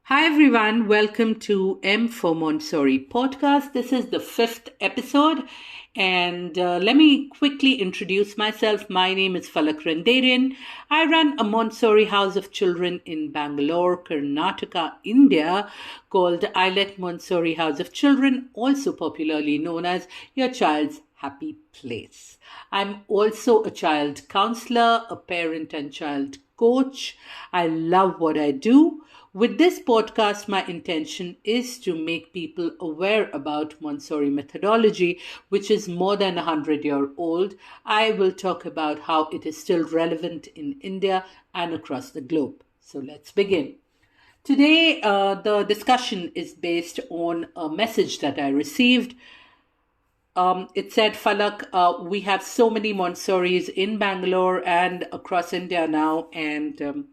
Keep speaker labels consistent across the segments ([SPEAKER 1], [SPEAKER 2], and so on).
[SPEAKER 1] Hi everyone, welcome to M for Montessori podcast. This is the fifth episode, and let me quickly introduce myself. My name is Falak Randarian. I run a Montessori house of children in Bangalore, Karnataka, India, called Islet Montessori House of Children, also popularly known as Your Child's Happy Place. I'm also a child counselor, a parent and child coach. I love what I do. With this podcast, my intention is to make people aware about Montessori methodology, which is more than 100-year old. I will talk about how it is still relevant in India and across the globe. So let's begin. Today, the discussion is based on a message that I received. It said, Falak, we have so many Montessoris in Bangalore and across India now, and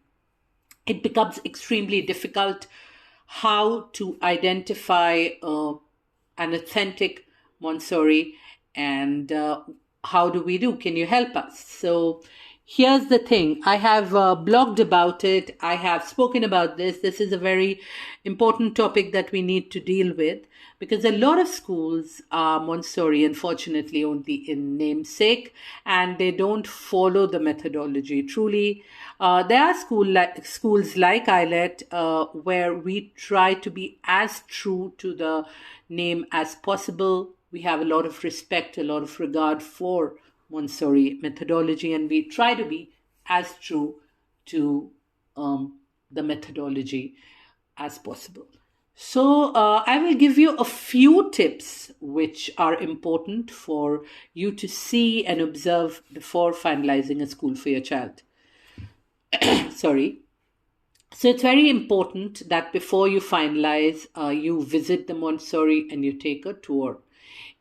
[SPEAKER 1] it becomes extremely difficult how to identify an authentic Montessori and how do we do? Can you help us? So here's the thing. I have blogged about it. I have spoken about this. This is a very important topic that we need to deal with because a lot of schools are Montessori, unfortunately, only in namesake, and they don't follow the methodology. Truly, there are schools like Islet where we try to be as true to the name as possible. We have a lot of respect, a lot of regard for Montessori methodology, and we try to be as true to the methodology as possible. So, I will give you a few tips which are important for you to see and observe before finalizing a school for your child. Sorry. So it's very important that before you finalize, you visit the Montessori and you take a tour.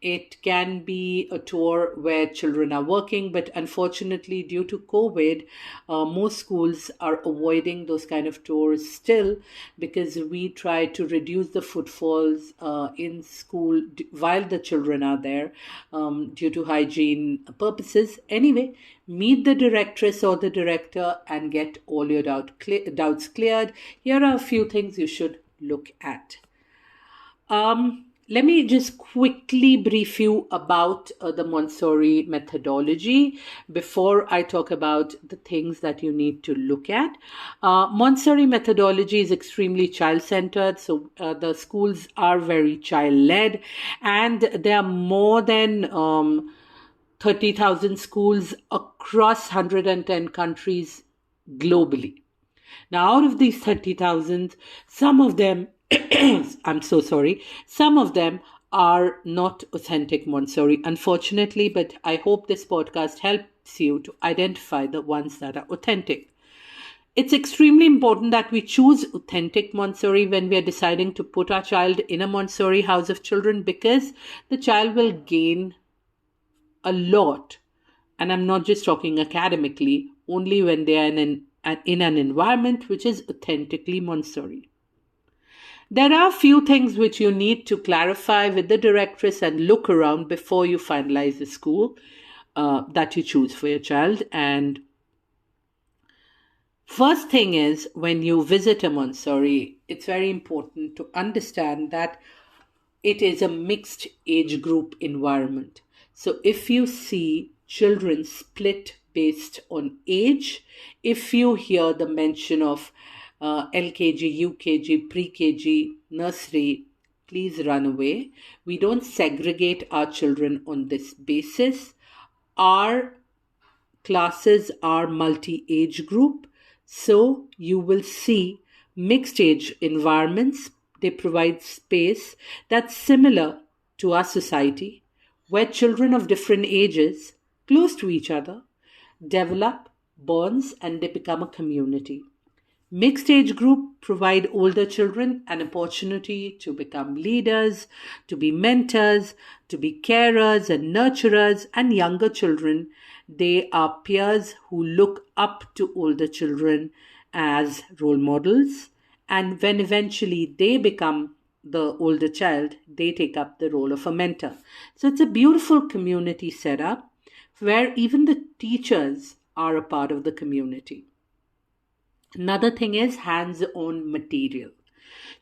[SPEAKER 1] It can be a tour where children are working, but unfortunately, due to COVID, most schools are avoiding those kind of tours still because we try to reduce the footfalls in school while the children are there due to hygiene purposes. Anyway, meet the directress or the director and get all your doubts cleared. Here are a few things you should look at. Let me just quickly brief you about the Montessori methodology before I talk about the things that you need to look at. Montessori methodology is extremely child-centered, so the schools are very child-led, and there are more than 30,000 schools across 110 countries globally. Now, out of these 30,000, some of them I'm so sorry. Some of them are not authentic Montessori, unfortunately, but I hope this podcast helps you to identify the ones that are authentic. It's extremely important that we choose authentic Montessori when we are deciding to put our child in a Montessori house of children because the child will gain a lot. And I'm not just talking academically, only when they are in an environment which is authentically Montessori. There are a few things which you need to clarify with the directress and look around before you finalize the school that you choose for your child. And first thing is, when you visit a Montessori, it's very important to understand that it is a mixed age group environment. So if you see children split based on age, if you hear the mention of LKG, UKG, pre-KG, nursery, please run away. We don't segregate our children on this basis. Our classes are multi-age group, so you will see mixed age environments. They provide space that's similar to our society, where children of different ages, close to each other, develop bonds and they become a community. Mixed age group provide older children an opportunity to become leaders, to be mentors, to be carers and nurturers, and younger children, they are peers who look up to older children as role models. And when eventually they become the older child, they take up the role of a mentor. So it's a beautiful community setup where even the teachers are a part of the community. Another thing is hands-on material.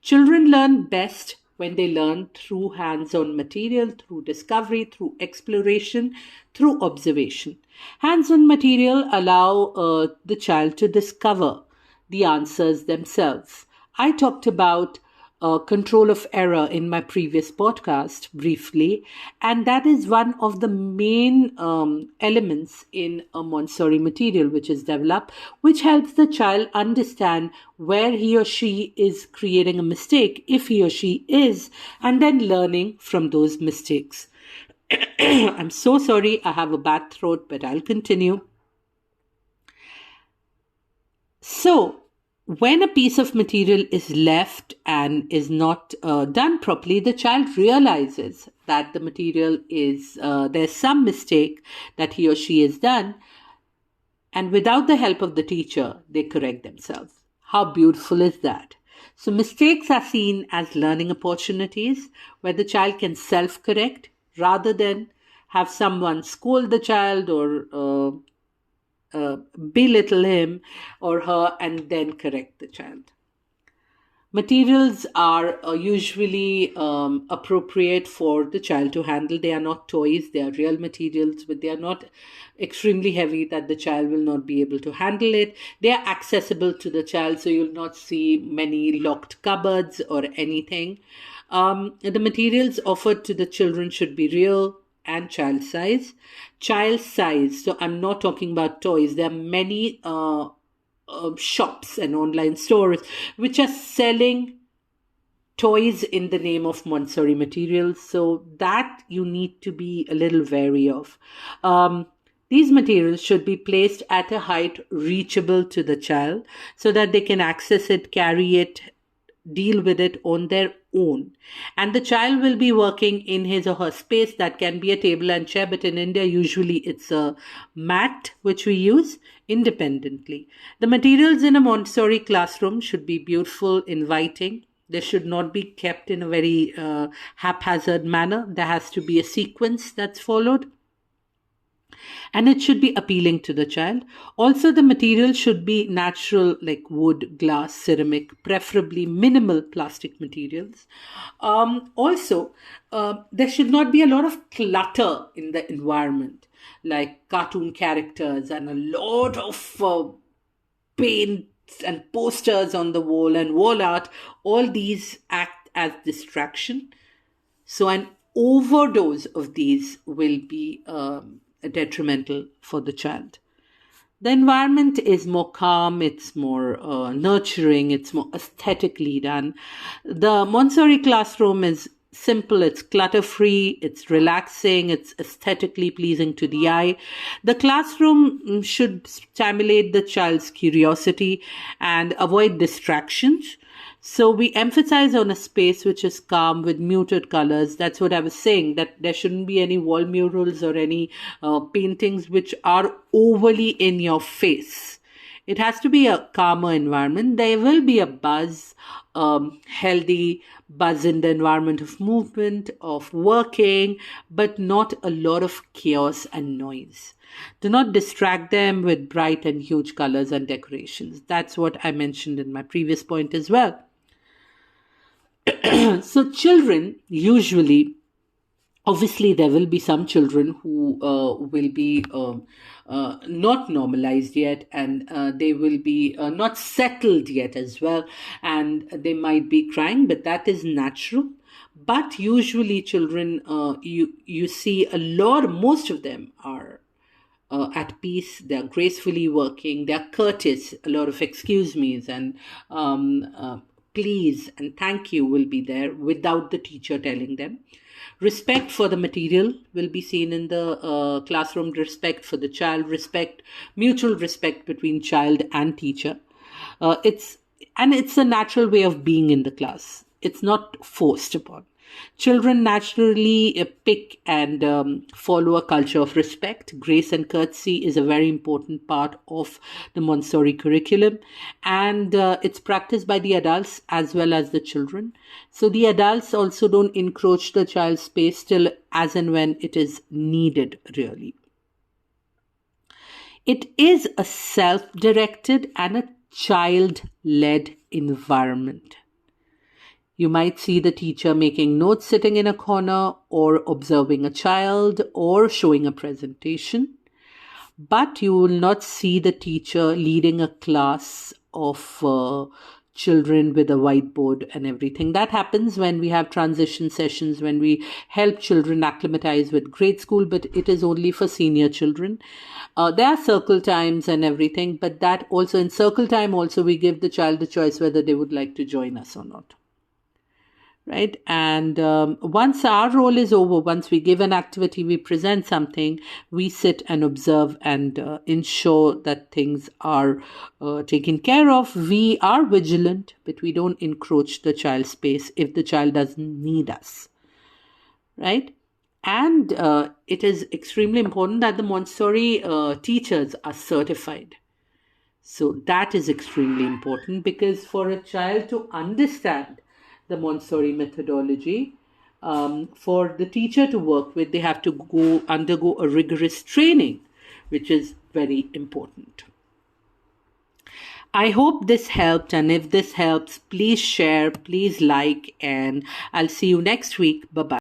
[SPEAKER 1] Children learn best when they learn through hands-on material, through discovery, through exploration, through observation. Hands-on material allow the child to discover the answers themselves. I talked about control of error in my previous podcast briefly, and that is one of the main elements in a Montessori material which is developed, which helps the child understand where he or she is creating a mistake, if he or she is, and then learning from those mistakes. I'm so sorry, I have a bad throat, but I'll continue. So, when a piece of material is left and is not done properly, the child realizes that the material is, there's some mistake that he or she has done, and without the help of the teacher, they correct themselves. How beautiful is that? So, mistakes are seen as learning opportunities where the child can self correct rather than have someone scold the child or belittle him or her and then correct the child. Materials are usually appropriate for the child to handle. They are not toys, they are real materials, but they are not extremely heavy that the child will not be able to handle it. They are accessible to the child, so you'll not see many locked cupboards or anything. The materials offered to the children should be real and child size. Child size, so I'm not talking about toys. There are many shops and online stores which are selling toys in the name of Montessori materials. So that you need to be a little wary of. These materials should be placed at a height reachable to the child so that they can access it, carry it, deal with it on their own. And the child will be working in his or her space. That can be a table and chair, but in India, usually it's a mat which we use independently. The materials in a Montessori classroom should be beautiful, inviting. They should not be kept in a very haphazard manner. There has to be a sequence that's followed. And it should be appealing to the child. Also, the material should be natural, like wood, glass, ceramic, preferably minimal plastic materials. There should not be a lot of clutter in the environment, like cartoon characters and a lot of paint and posters on the wall and wall art. All these act as distraction. So an overdose of these will be detrimental for the child. The environment is more calm, it's more nurturing, it's more aesthetically done. The Montessori classroom is simple, it's clutter-free, it's relaxing, it's aesthetically pleasing to the eye. The classroom should stimulate the child's curiosity and avoid distractions. So we emphasize on a space which is calm with muted colors. That's what I was saying, that there shouldn't be any wall murals or any paintings which are overly in your face. It has to be a calmer environment. There will be a buzz, healthy buzz in the environment of movement, of working, but not a lot of chaos and noise. Do not distract them with bright and huge colors and decorations. That's what I mentioned in my previous point as well. So children usually, obviously there will be some children who will be not normalized yet, and they will be not settled yet as well, and they might be crying, but that is natural. But usually children, you see most of them are at peace, they're gracefully working, they're courteous, a lot of excuse me's and please and thank you will be there without the teacher telling them. Respect for the material will be seen in the classroom, respect for the child, mutual respect between child and teacher. It's a natural way of being in the class. It's not forced upon. Children naturally pick and follow a culture of respect. Grace and courtesy is a very important part of the Montessori curriculum, and it's practiced by the adults as well as the children. So the adults also don't encroach the child's space till as and when it is needed, really. It is a self-directed and a child-led environment. You might see the teacher making notes sitting in a corner, or observing a child, or showing a presentation. But you will not see the teacher leading a class of children with a whiteboard and everything. That happens when we have transition sessions, when we help children acclimatize with grade school, but it is only for senior children. There are circle times and everything, but that also, in circle time also, we give the child the choice whether they would like to join us or not. Right. And once our role is over, once we give an activity, we present something, we sit and observe and ensure that things are taken care of. We are vigilant, but we don't encroach the child's space if the child doesn't need us. Right. And it is extremely important that the Montessori teachers are certified. So that is extremely important, because for a child to understand the Montessori methodology, for the teacher to work with, they have to undergo a rigorous training, which is very important. I hope this helped, and if this helps, please share, please like, and I'll see you next week. Bye bye.